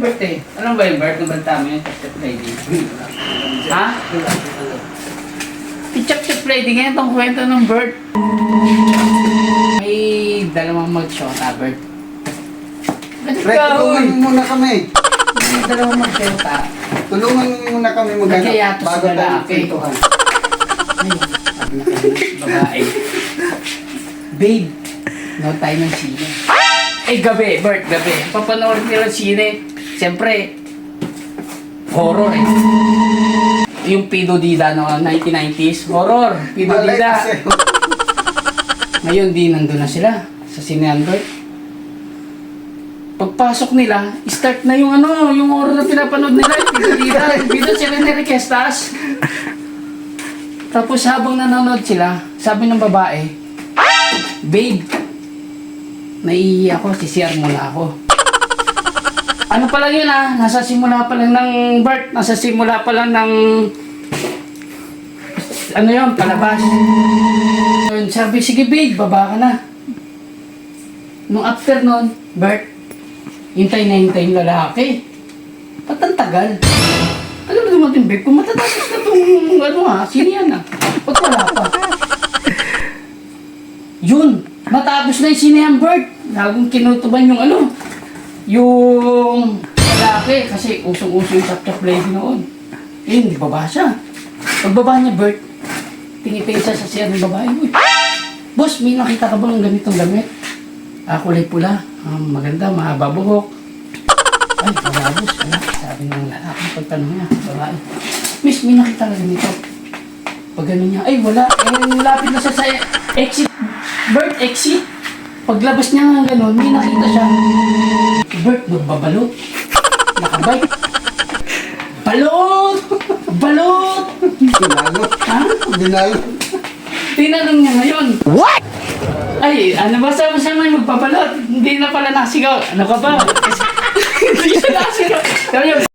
birthday. Ano ba yung birth na banta mo yun? Chop lady. Ha? I-chop lady ngayon itong kwento ng birth. May dalawang mag-shota birth. Pre, tulungan mo muna kami. May dalawang mag-shota. Tulungan mo muna kami maghanap Nagkayatos bago na tayo lalaki. kwentuhan. Babae. Babe, no tayo ng sine. Eh, gabi, Bert, gabi. Papanood nila sine. Siyempre, horror eh. Yung Pido Dida no, 1990s. Horror, Pido Malay Dida. kasi. Ngayon, di nandun na sila sa sinehan, Bert. Pagpasok nila, start na yung ano, yung horror na pinapanood nila. Pido Dida, Pido sila ni Requestas. Tapos habang nanonood sila, sabi ng babae, babe, naiihi ako, CCR muna ako. Ano pa lang yun nasa simula pa lang ng birth, nasa simula pa lang ng, ano yun, palabas. Yun, sabi, sige babe, baba ka na. Nung after nun, Bert, hintay na hintay yung lalaki. Ba't ang tagal? Alam mo naman din, babe, kung matatapos na itong, sino yan ba't wala pa? Yun, matapos na yung sinehan bird. Lagong kinutuban yung yung lalaki, kasi usong-uso yung chop-chop lady noon. Eh, hindi baba siya. Pagbaba niya bird, tingin-tingin siya sa siya ng babae. Uy, boss, may nakita ka ba ng ganitong damit? Kulay pula, maganda, mahaba buhok. Ay, wala boss, wala. Sabi ng lalaki, pagtanong niya, babae. Miss, may nakita ka ganito. Pag gano'n niya, ay wala, lapit na siya sa exit, Bert, exit. Paglabas niya nga gano'n, may nakita siya. Bert, magbabalot. Nakabike. Balot! Balot! Dinalo. Ha? Dinalo. Tinanong niya ngayon. What? Ay, ano ba sama may magbabalot? Hindi na pala nasigaw. Ano ka ba? Hindi siya nasigaw.